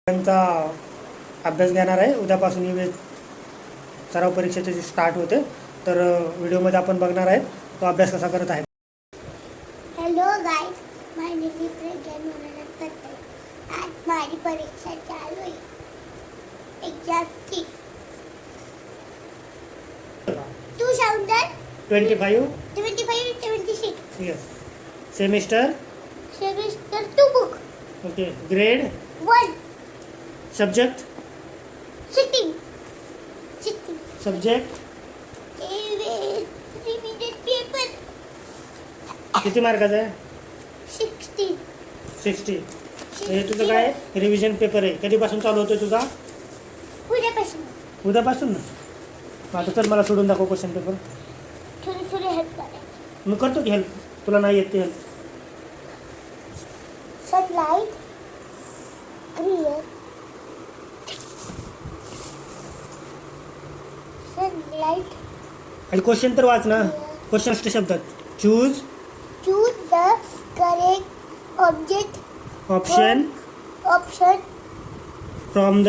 त्यांचा अभ्यास घेणार आहे. उद्यापासून ही सराव परीक्षेचे जे स्टार्ट होते, तर व्हिडिओमध्ये आपण बघणार आहे तो अभ्यास कसा करत आहे. Hello guys, my name is Pragyan मनोरंजन पटेल. आज माझी परीक्षा चालू आहे. एक्झामची 2025-26 yes. Semester 2 book. Okay. Grade 1 subject sitting subject remitted paper किती मार्काचा आहे? 60. हे तुझं काय रिव्हिजन पेपर आहे. कधीपासून चालू होतो तुझा? उद्यापासून ना. आता तर मला सोडून दाखव क्वेश्चन पेपर. थोडी हेल्प करा. मी करतो की हेल्प. तुला नाही येत ते हेल्प. Sunlight clear. सनलाइट आणि क्वेश्चन तर वाच ना. क्वेश्चन शब्दात choose the correct object option from the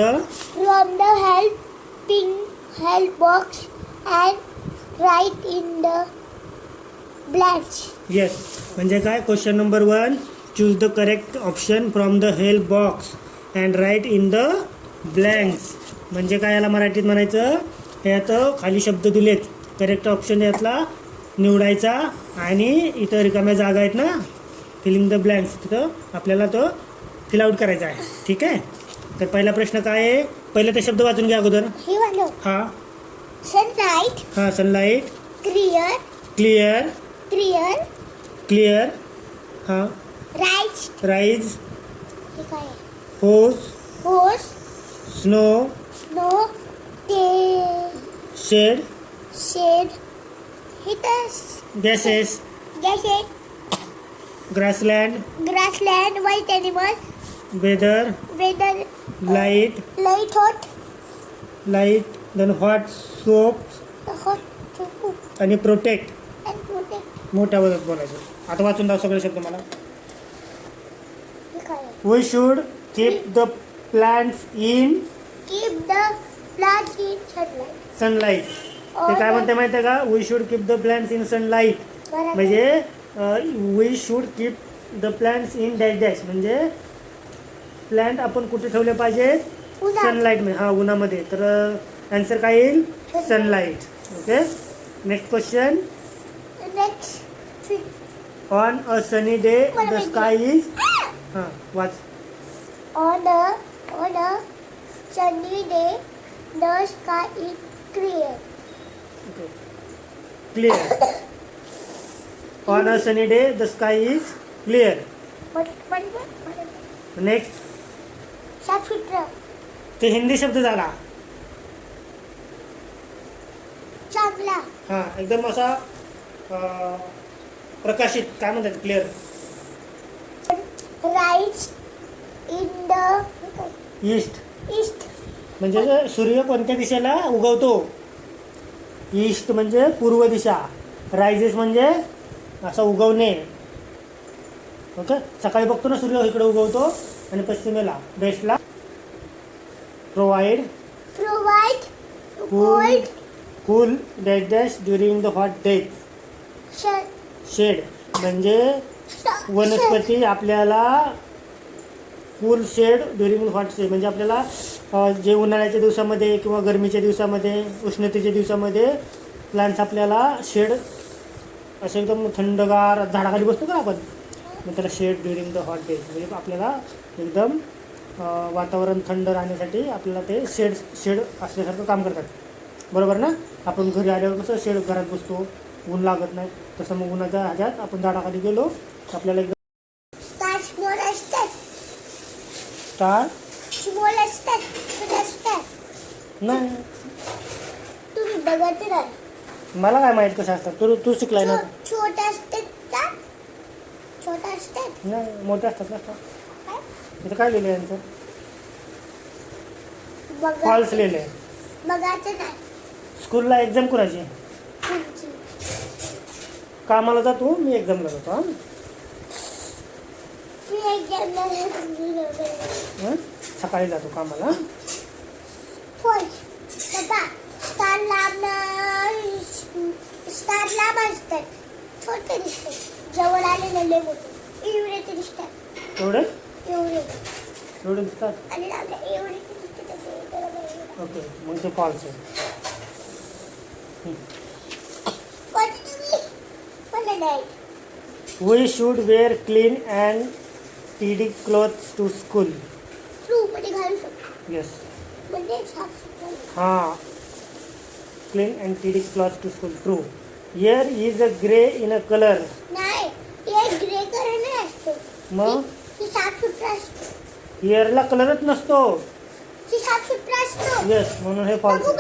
help box and write in the blanks. Yes. म्हणजे काय? Question number 1, choose the correct option from the help box and write in the blanks. म्हणजे काय याला मराठीत म्हणायचं? यात खाली शब्द दिलेत, करेक्ट ऑप्शन यातला निवडायचा आणि इथं रिकाम्या जागा आहेत ना, फिलिंग द ब्लँक्स, तिथं आपल्याला तो फिल आउट करायचा आहे. ठीक आहे. तर पहिला प्रश्न काय आहे? पहिले ते शब्द वाचून घ्या अगोदर. हां. सनलाईट क्लिअर हां. Rise hose snow shade gases grassland white animal, weather light then hot soap hot आणि प्रोटेक्ट. and protect. मोठ्या आवाजात बोलायचं. आता वाचून दाव सगळे शब्द मला. हे काय? We should keep the plants in Keep the plants in sunlight. Sunlight. ते काय म्हणते माहिती आहे का? We should keep the plants in sunlight. बरोबर. म्हणजे we should keep the plants in dash म्हणजे प्लांट आपण कुठे ठेवले पाहिजेत? उन्हात. सनलाईट मध्ये. हां, उन्हामध्ये. तर आन्सर काय येईल? Sunlight. Okay. Next question. Next, on a sunny day मला द माहिती. Sky is. हां, वाच. on a sunny day, the sky is clear. Okay. Clear. On a sunny day the sky is clear. Next. साफसुथरा, ते हिंदी शब्द झाला. चांगला, हां, एकदम असा प्रकाशित. काय म्हणतात? Clear. rise in the east east. म्हणजे सूर्य कोणत्या दिशेला उगवतो? ईस्ट म्हणजे पूर्व दिशा. रायझेस म्हणजे असा उगवणे. ओके. सकाळी बघतो ना सूर्य इकडे उगवतो आणि पश्चिमेला वेस्टला. Provide cool dash during the hot days. Shade म्हणजे वनस्पती आपल्याला cool shade during hot shade म्हणजे आपल्याला जे उन्हाळ्याच्या दिवसामध्ये किंवा गरमीच्या दिवसामध्ये, उष्णतेच्या दिवसामध्ये प्लांट्स आपल्याला शेड असं एकदम थंडगार झाडाखाली बसतो का आपण, मग त्याला shade during the hot days म्हणजे आपल्याला एकदम वातावरण थंड राहण्यासाठी आपल्याला ते शेड असल्यासारखं काम करतात. बरोबर ना? आपण घरी आल्यावर कसं शेड घरात बसतो, ऊन लागत नाही, तसं मग उन्हाच्या ह्याच्यात आपण झाडाखाली गेलो आपल्याला एकदम नाही. तुम्ही बघत राहा. मला काय माहित कसं असतात. तू शिकलाय ना? छोटा असतात. नाही, मोठे असतात ना. इथं काय लिहिलं यांचं? फॉल्स लिहिलंय. बघायचं नाही. स्कूलला एक्झाम कुणाची? कामाला जातो मी, एक्झामला जातो. हां, मी एक्झामला सकाळी जातो कामाला. फॉल्स बघा, स्टार लांब असतात, छोटे दिसतात, जवळ आलेले लय मोठे एवढे ते दिसतात. एवढे एवढे दिसतात. आणि लांब एवढे ते दिसतात. ओके, मग ते फॉल्स आहे. We should wear clean and tidy clothes to school. True मध्ये घालू शकतो. Yes. म्हणजे साफ-सुथरं. हाँ. Clean and tidy clothes to school. True. Here is a gray in a color. नाही, हे ग्रे कलर नाही असतो. मग ही साफ-सुथरं असतो. हिअरला कलरच नसतो. ही साफ-सुथरं असतो. येस, म्हणून हे फॉल्स. बघू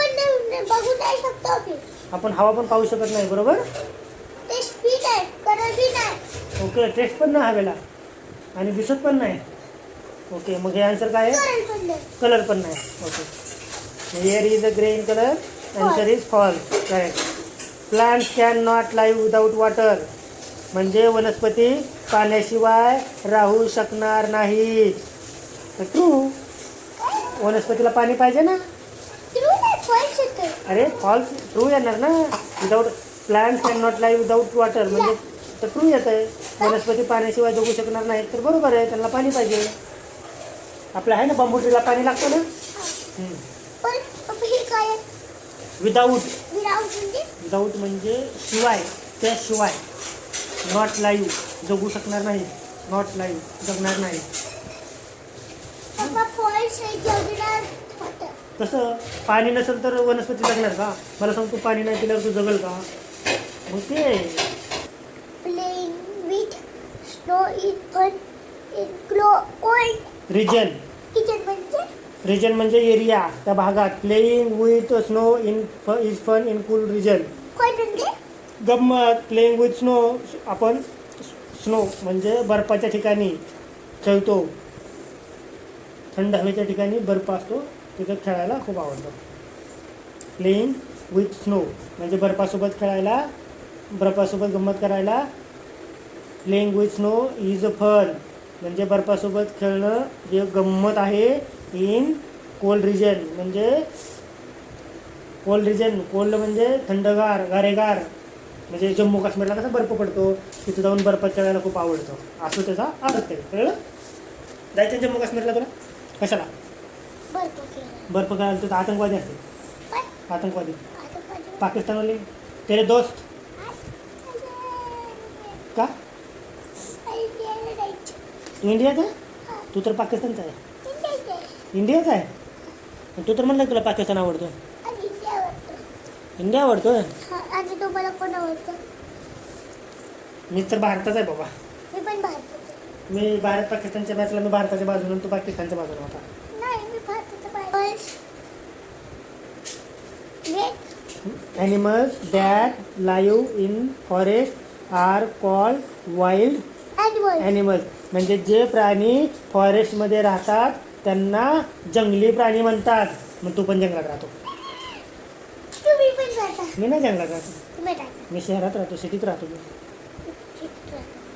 नाही शकतो आपण. आपण हवा पण पाहू शकत नाही, बरोबर. ते स्पीड आहे, कलर बी नाही. ओके, टेस्ट पण नाही हवेला आणि दिसत पण नाही. ओके, मग हे आन्सर काय आहे? कलर पण नाही. कलर पण नाही. Okay, here is a grey in colour. Answer is false. Correct. Plants can not live without water. म्हणजे वनस्पती पाण्याशिवाय राहू शकणार नाहीत. ट्रू. वनस्पतीला पाणी पाहिजे ना. ट्रू नाही, फॉल्स येतं. अरे फॉल्स ट्रू येणार ना. Without plants can not live without water म्हणजे तर ट्रू येत आहे. वनस्पती पाण्याशिवाय जगू शकणार नाहीत, तर बरोबर आहे, त्यांना पाणी पाहिजे. आपलं आहे ना, बांबू ट्रीला पाणी लागतं ना. पण हे काय आहे? विदाऊट. विदाऊट म्हणजे म्हणजे शिवाय, त्याशिवाय. नॉट लाईव्ह जगू शकणार नाही. नॉट लाईव्ह जगणार नाही. पप्पा फॉल्स आहे, जगणार होतं. तसं पाणी नसेल तर वनस्पती जगणार का? मला सांग, तू पाणी नाही पिल्यावर तू जगल का? मग ते playing with snow in fun in cold region. Region म्हणजे एरिया, त्या भागात. Playing with snow in is fun in cool region. गंमत. प्लेइंग विथ स्नो, आपण स्नो म्हणजे बर्फाच्या ठिकाणी खेळतो. थंड हवेच्या ठिकाणी बर्फ असतो, तिथं खेळायला खूप आवडतं. प्लेइंग विथ स्नो म्हणजे बर्फासोबत खेळायला, बर्फासोबत गंमत करायला. Playing with snow is a fun म्हणजे बर्फासोबत खेळणं हे गंमत आहे. इन कोल्ड रिजन म्हणजे कोल्ड रिजन. कोल्ड म्हणजे थंडगार, गारेगार. म्हणजे जम्मू काश्मीरला कसा बर्फ पडतो, तिथे जाऊन बर्फात खेळायला खूप आवडतं, असं त्याचा अर्थ आहे. कळलं? जायचं जम्मू काश्मीरला तुला? कशाला? बर्फ खेळायला. तर आतंकवादी असते. आतंकवादी पाकिस्तानवाले तेरे दोस्त का? तू इंडियाचा आहे? तू तर पाकिस्तानचा आहे. इंडियाचा आहे. तू तर म्हणलं तुला पाकिस्तान आवडतो. इंडिया आवडतोय. आणि तुम्हाला कोण आवडतं? मी तर भारताचा आहे बाबा. मी पण भारताचा. मी भारत पाकिस्तानच्या मॅचला मी भारताच्या बाजूने, तू पाकिस्तानच्या बाजूने होता. नाही, मी भारताचा बाजूने. Animals that live in forest are called wild animals. म्हणजे जे प्राणी फॉरेस्टमध्ये राहतात त्यांना जंगली प्राणी म्हणतात. मग तू पण जंगलात राहतो. तुम्ही पण राहता. मी नाही जंगलात राहतो. तुम्ही राहता. मी शहरात राहतो, सिटीत राहतो.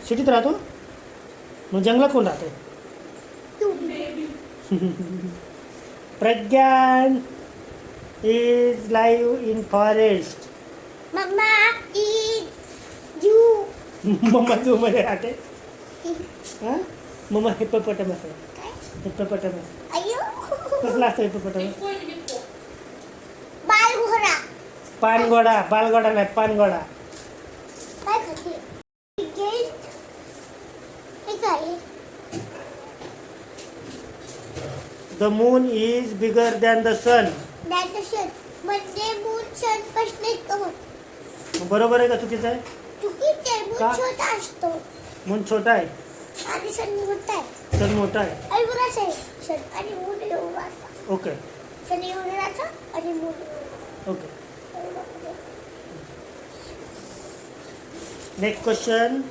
सिटीत राहतो. मग जंगलात कोण राहतो? Pragyan is live in forest. Mama is zoo. Mama zoo मध्ये राहते. हा? मम्मा हिप्पोपोटामस आहे. हिप्पोपोटामस. अय्यो. कसला असतो हिप्पोपोटामस? बालघोडा. पानघोडा. बालघोडा नाही, पानघोडा. काय खाते? हे काय? The moon is bigger than the sun. म्हणजे मून सन पासून इतकं होतं. बरोबर आहे का चुकीचं आहे? चुकीचं आहे. मून का? छोटा असतो मून छोटा आहे, आणि सन मोठा आहे. सन मोठा आहे. एवढाच आहे सन आणि मून एवढासा. ओके सन एवढासा आणि मून एवढा. Okay. Next question.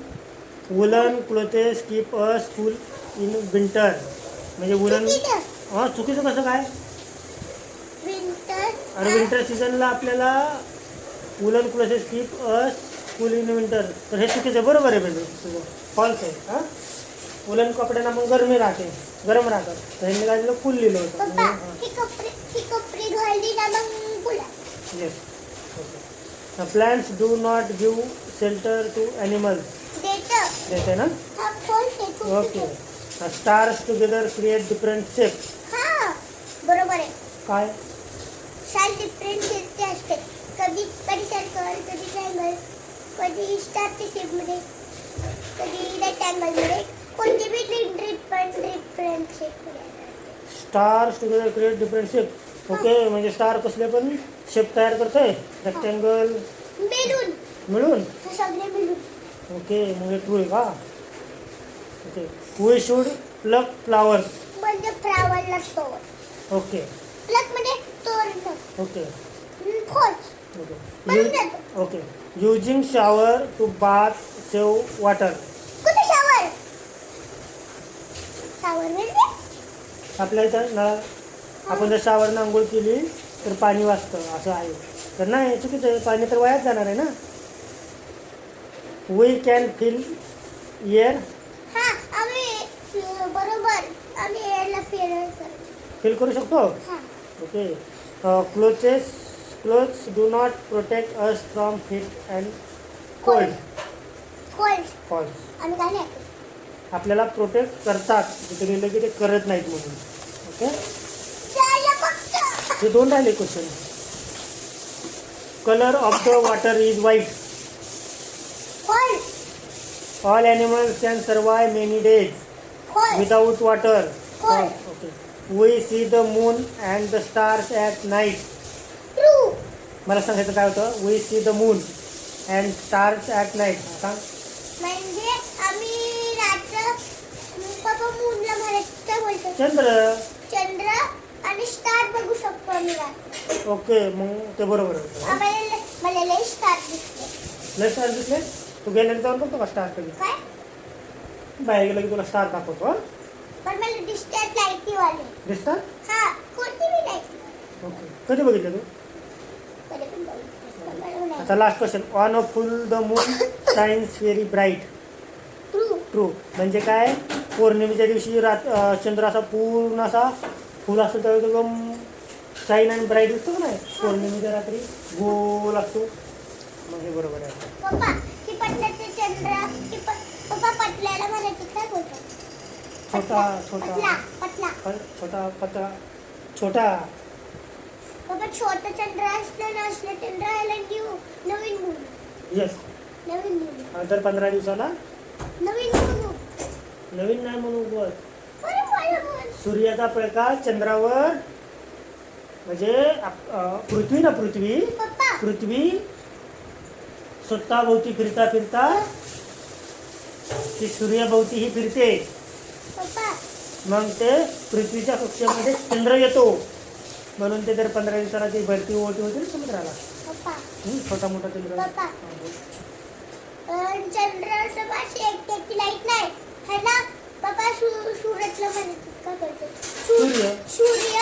Woollen clothes keep us cool in winter. म्हणजे वुलन. हां, चुकीचं कसं काय? विंटर. अरे विंटर सीझनला आपल्याला woollen clothes keep us cool in winter. तर हे चुकीचं आहे. बरोबर आहे म्हणजे तुझं फॉल्स आहे. हां, उलन कपड्यांना मग गरमी राहते, गरम राहतात. तर ह्यांनी काय दिलं, फुल लिहिलं होतं. पप्पा ही कपडे घालली ना मग बोला. Yes. Okay. Plants do not give shelter to animals. देते ना. Okay. Stars together create different shapes. हा बरोबर आहे. काय? शाल डिफरंट शेपचे असते. कधी कधी सर्कल, कधी ट्रायंगल, कधी स्टारच्या शेपमध्ये, कधी रेक्टँगलमध्ये, कोणते बी डिफरंट शेपमध्ये असते. Stars together create different shape. Okay. म्हणजे स्टार कसले पण शेप तयार करते. रेक्टँगल मिळून. सगळे मिळून. ओके. म्हणजे ट्रू आहे का? Okay. We should pluck flowers. म्हणजे फ्लावर लागतो. ओके. प्लक म्हणजे तोडणं. ओके. खोच. Okay. Okay. Using shower to bath save water. कुठे शावर? शावर म्हणजे आपल्या इथं नळ, आपण जर शावरनं आंघोळ केली तर पाणी वाचतं असं आहे. तर नाही, चुकीचं आहे. पाणी तर वायाच जाणार आहे ना. We can feel air. हा आम्ही बरोबर आम्ही एअरला फील करू शकतो. हा okay. Clothes do not protect us from heat and cold. Cold आम्ही काय नाही. आपल्याला प्रोटेक्ट करतात. तिथे लिहिलं की ते करत नाहीत म्हणून. ओके. हे 2 राहिले question. Colour of the water is white. All animals can survive many days without water. Okay. We see the moon and the stars at night. मला सांगायचं काय होतं. We see the moon and stars at night. सांग. म्हणजे आम्ही रात्र पप्पा मूनला म्हणायचं काय बोलतो. चंद्र आणि स्टार बघू शकतो आम्ही रात्री. ओके. मग ते बरोबर होतं. मला लई स्टार दिसते. लय स्टार दिसले. तू गेल्यानंतर जाऊन बघतो का स्टार कधी? काय? बाहेर गेलं की तुला स्टार दाखवतो. हा? पण मला दिसतात लाईटीवाले. दिसतात. हा कोणती बी लाईट. ओके. कधी बघितलं तू? कधी पण बघितलं. पण मला नाही. आता last question. On a full the moon shines very bright. True. म्हणजे काय? पौर्णिमेच्या दिवशी चंद्र असा पूर्ण असा फुल असतो त्यावेळी एकदम शाईन आणि ब्राईट दिसतो का नाही. पौर्णिमेच्या रात्री गोल असतो. मग हे बरोबर आहे. पप्पा की पटल्याचे चंद्र पप्पा पटल्याला म्हणायचं काय बोलतो. छोटा. पप्पा छोटा चंद्र असलं चंद्र आला नवीन मून. येस. नवीन मून. तर 15 दिवसाला नवीन मून. नवीन नाही म्हणून बोल. बरोबर. सूर्याचा प्रकाश चंद्रावर म्हणजे पृथ्वी ना. पप्पा पृथ्वी स्वतःभोवती फिरता ती सूर्याभोवती ही फिरते. पप्पा मग ते पृथ्वीच्या कक्षेमध्ये चंद्र येतो. म्हणून ते जर 15 दिवसाला ती भरती ओटी होती समुद्राला. पप्पा छोटा मोठा चंद्र. पप्पा चंद्राच्या पाशी एकट्याची लाईट नाही है ना. पप्पा सूरजला म्हणायचं काय करतो. सूर्य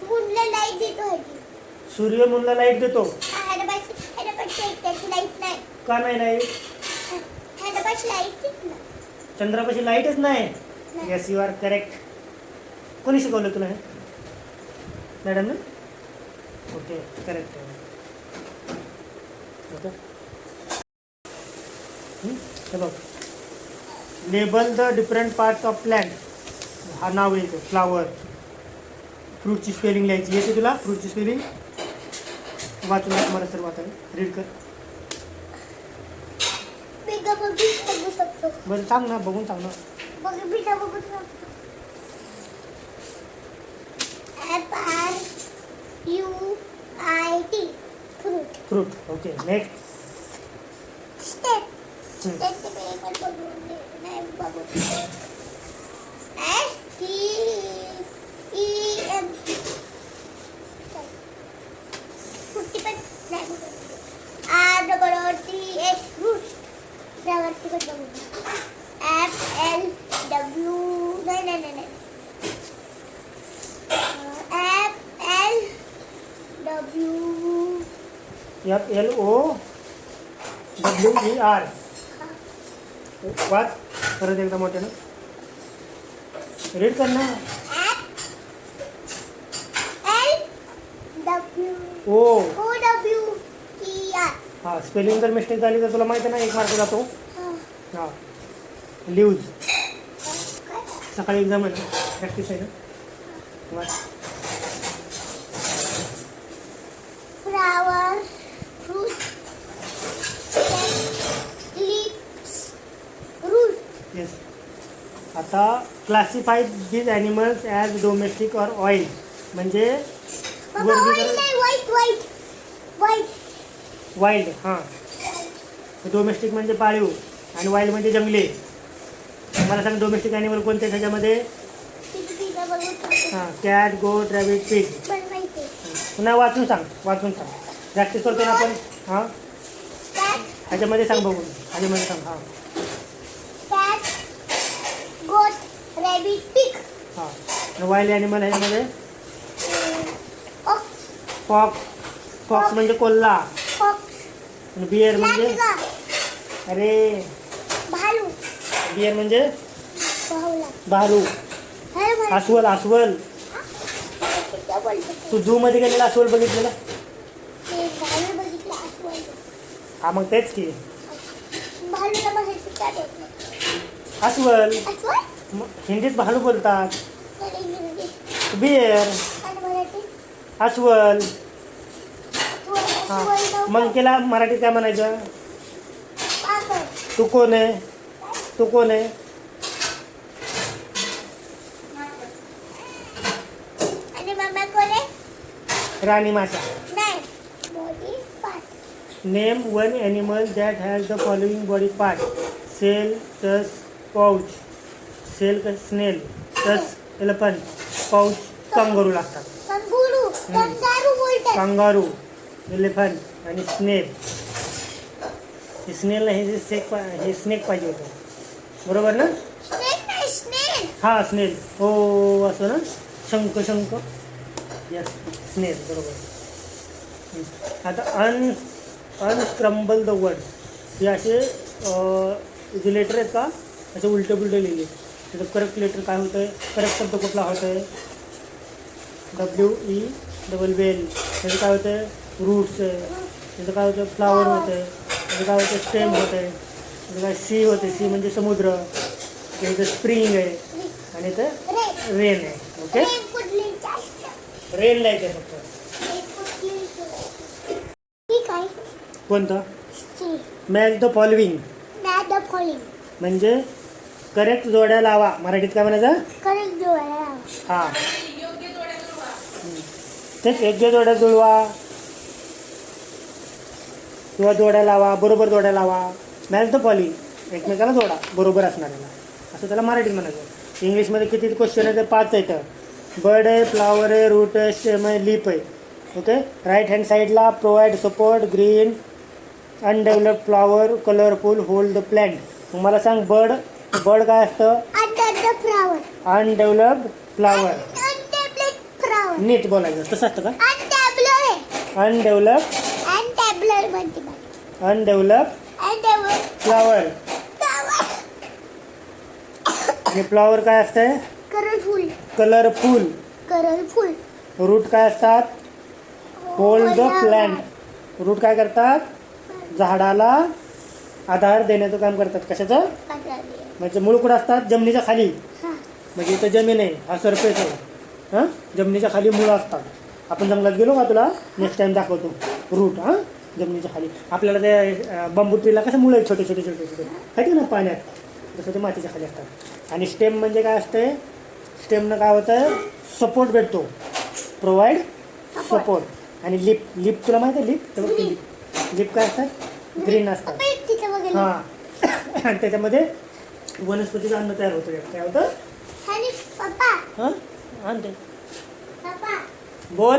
मूनला लाईट देतो. सूर्य मूनला लाईट देतो. ह्याच्यापाशी एकट्याची लाईट नाही. का नाही लाईट? ह्याच्यापाशी लाईट ना. चंद्रापाशी लाईटच नाही. Yes you are correct. कोणी शिकवलं तुला हे? मॅडम ना. ओके. करेक्ट आहे. ओके. हे बघ. Label the different parts of plant. हा नाव येतो. फ्लावर. फ्रूटची स्पेलिंग लिहायची. येते तुला फ्रूटची स्पेलिंग? वाचून मला सर्व आता रीड कर. बघू शकतो. बरं सांग ना. बघून सांग ना. बघू शकतो. FRUIT fruit. Okay. Next step. FLOWER. वाच परत एकदा मोठ्यानं. रीड कर ना. ओ OWER. हा, स्पेलिंग जर मिस्टेक झाली तर तुला माहिती आहे ना, 1 मार्क जातो. हा, लिव्ज. सकाळी एक्झाम आहे ना, प्रॅक्टिस आहे ना. वाच. Flower, fruit, leaves, root. Yes. आता classify these animals as domestic or oil, म्हणजे बाबा white नाही, white. वाईल्ड. हां, डोमेस्टिक म्हणजे पाळीव आणि वाईल्ड म्हणजे जंगली. मला सांग डोमेस्टिक ॲनिमल कोणते त्याच्यामध्ये? हां, कॅट, गोट, रॅबिट, पिग. पुन्हा वाचून सांग. प्रॅक्टिस करतो ना आपण. हां, ह्याच्यामध्ये सांग बघून. ह्याच्यामध्ये सांग. हां, Cat, goat, rabbit, pig. हां. वाईल्ड ॲनिमल ह्याच्यामध्ये Ox, फॉक्स म्हणजे कोल्हा. fox, आणि बियर म्हणजे लांडगा, अरे भालू, बियर म्हणजे भावला. भालू. हे म्हण- अस्वल. किती बोलतो? तू झू मध्ये गेलेला अस्वल बघितलेला? ते भालू बघितलं अस्वल. हा, मग तेच की भालूला बघायचं काय होत नाही. अस्वल. अस्वल? मग हिंदीत भालू बोलतात. आणि इंग्रजी. बियर. आणि मराठी? अस्वल. अस्वल, हा, अस्वल, मग केला मराठीत काय म्हणायचं? पागल. तू कोण आहे? आणि मम्मा कोण आहे? राणी मासा. नाही. Body part. Name one animal that has the following body part: shell, tusk, pouch. Shell snail, tusk elephant, pouch kangaroo लागतात. कंगारू बोलतात. कंगारू, एलिफंट आणि स्नेल. स्नेल नाही, हे स्नेक पाहिजे होतं. बरोबर ना? स्नेक नाही, स्नेल. हा, स्नेल. हो, असं ना, शंख. यस, स्नेल. बरोबर. आता अनस्क्रम्बल द वर्ड. हे असे जे लेटर आहेत का, असे उलटे लिहिले. त्याचं करेक्ट लेटर काय होतं आहे? करेक्ट शब्द कुठला होत आहे? WELL. त्याचं काय होतं आहे? रूट्स आहे. त्याचं काय होतं? फ्लावर होतं आहे. त्याचं काय होतं? स्टेम होतं आहे. त्याचं काय? सी होते. सी म्हणजे समुद्र. त्याचं स्प्रिंग आहे. आणि इथं रेन आहे. ओके, रेन लाईट आहे फक्त. ठीक आहे. कोणतं? मॅच द फॉलोइंग म्हणजे करेक्ट जोड्या लावा. मराठीत काय म्हणायचं? करेक्ट जो आहे. हां, तेच योग्य जोड्या जुळवा किंवा जोड्या लावा, बरोबर जोड्या लावा. मॅच द फॉलोइंग, एकमेकाला जोडा बरोबर असणाऱ्याला, असं त्याला मराठीत म्हणायचं. इंग्लिशमध्ये किती क्वेश्चन आहे? ते 5 आहेत. बर्ड आहे, फ्लावर आहे, रूट आहे, स्टेम आहे, लीप आहे. ओके, राईट हँड साईडला provide support, green, undeveloped flower, colourful, hold the plant. मग मला सांग, बर्ड काय असतं? अनडेव्हलप्ड फ्लावर. नीट बोलायचं, तसं असतं का? अनडेव्हलप्ड फ्लावर. आणि फ्लावर काय असतंय? कलरफुल. रूट काय असतात? Hold the plant. रूट काय करतात? झाडाला आधार देण्याचं काम करतात. कशाचं? म्हणजे मूळ कुठं असतात? जमिनीच्या खाली. म्हणजे इथं जमीन आहे, हा सरफेस आहे. हां, जमिनीच्या खाली मुळं असतात. आपण जंगलात गेलो का, तुला नेक्स्ट टाइम दाखवतो. रूट, हां, जमिनीच्या खाली. आपल्याला ते बांबू ट्रीला कसं मुळं आहेत छोटे खायचे ना पाण्यात, तसं ते मातीच्या खाली असतात. आणि स्टेम म्हणजे काय असते? स्टेमनं काय होतं? सपोर्ट भेटतो. Provide support. आणि लिप तुला माहिती आहे? लिप काय असतात? ग्रीन असतात. हां, आणि त्याच्यामध्ये वनस्पतीचं अन्न तयार होतं. काय होतं? हां, आणते बोल.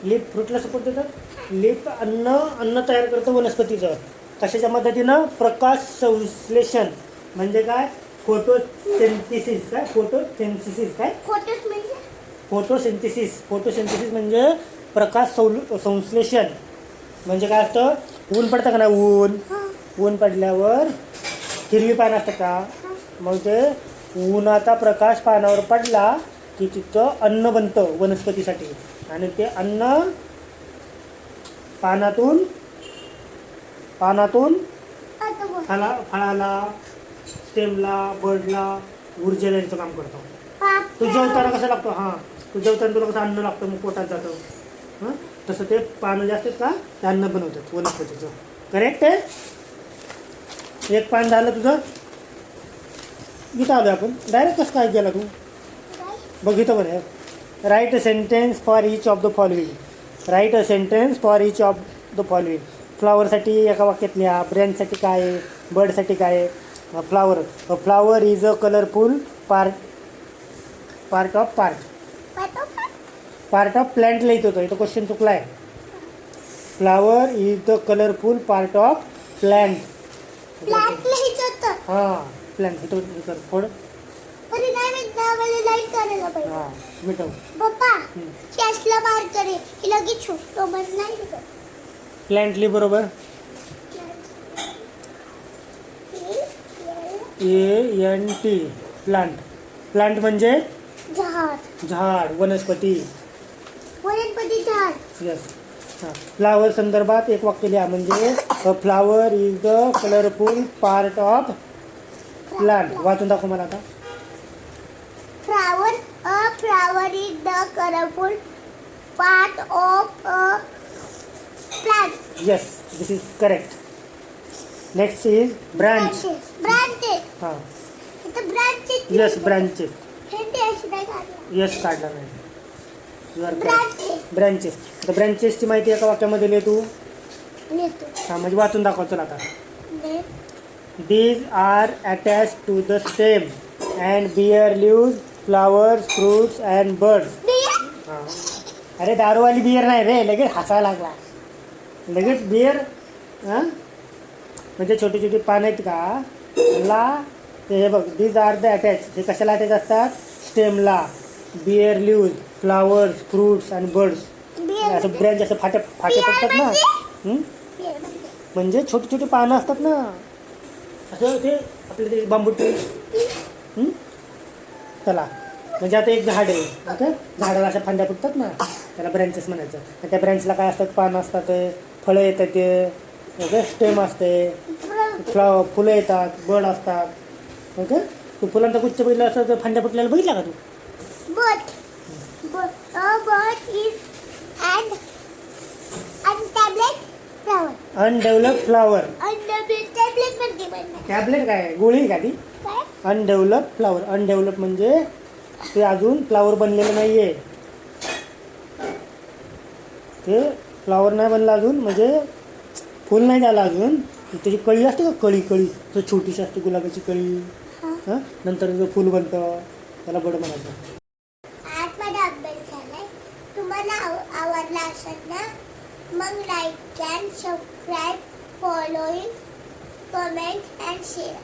लीप फ्रूटला सपोर्ट देतात. लीप अन्न तयार करतं वनस्पतीचं. कशाच्या मदतीनं? प्रकाश संश्लेषण. म्हणजे काय? फोटोसिंथेसिस. काय? फोटोसिंथेसिस म्हणजे प्रकाश संश्लेषण म्हणजे काय असतं, ऊन पडतं का नाही, ऊन पडल्यावर हिरवी पानं असतात का, मग ते उन्हाचा प्रकाश पानावर पडला की तिथं अन्न बनतं वनस्पतीसाठी, आणि ते अन्न पानातून फळाला, स्टेमला, बर्डला ऊर्जा द्यायचं काम करतो. तू जेवताना कसं लागतो, तू जेवताना तुला कसं अन्न लागतं, मग पोटात जातं, तसं ते पानं जे असतात का ते अन्न बनवतात वनस्पतीचं. करेक्ट आहे. एक पान झालं तुझं. इथं आलो आपण. डायरेक्ट कसं काय गेला तू, बघितलं बरं. Write a sentence for each of the following. Write a sentence for each of the following. फ्लावरसाठी एका वाक्यात लिहा. ब्रँचसाठी काय आहे, बर्डसाठी काय आहे. Flower. A flower is a colourful part of plant लिहित होतं, इथं क्वेश्चन चुकला आहे. Flower is the colourful part of plant. Plant इथं थोडं मिटव. प्लांटली बरोबर. ANT plant. प्लांट म्हणजे झाड, वनस्पती. येस. फ्लावर संदर्भात एक वाक्य लिहा, म्हणजे अ flower is the colourful part of plant. वाचून दाखव मला आता. Flower is the colorful part of a plant. Yes, this is correct. Next is branch. Branches. हां. इथं branches. Yes, branches. हे अशी नाही काढलं. Yes, काढला नाही. You are correct. Branches. Branches. आता ब्रँचेसची माहिती एका वाक्यामध्ये लिह तू. लिहितो. हां, म्हणजे वाचून दाखव. चल आता. These are attached to the stem and bear leaves, flowers, fruits and birds. हां. अरे दारूवाली बियर नाही रे, लगेच हसायला लागला. लगेच बियर. हां, म्हणजे छोटी छोटी पानं आहेत का ला, ते हे बघ. These are the attach. हे कशाला अटॅच असतात, स्टेमला. Bear leaves, flowers, fruits and birds. असं ब्रँच असं फाटे पडतात ना. म्हणजे छोटी छोटी पानं असतात ना, असं ते आपलं ते बांबू ट्री. चला, म्हणजे आता एक झाड आहे, ओके. झाडाला अशा फांद्या फुटतात ना, त्याला ब्रँचेस म्हणायचं. आणि त्या ब्रँचला काय असतात, पानं असतात, फळं येतात, ते ओके. स्टेम असते, फुलं येतात, बर्ड असतात, ओके. तू फुलांचा गुच्छ बघितला असं फांद्या फुटलेला बघितला का तू. अनडेव्हलप फ्लावर. टॅबलेट काय, गोळी का ती. अनडेव्हलप फ्लावर. अनडेव्हलप म्हणजे ते अजून फ्लावर बनलेलं नाही आहे. ते फ्लावर नाही बनलं अजून, म्हणजे फुल नाही झालं अजून. त्याची कळी असते का, कळी तर छोटीशी असते, गुलाबाची कळी. हां, नंतर फुल बनतं, त्याला बड म्हणायचं. अभ्यास झालाय. तुम्हाला आवडला असेल ना, मग like and subscribe, following, comment and share.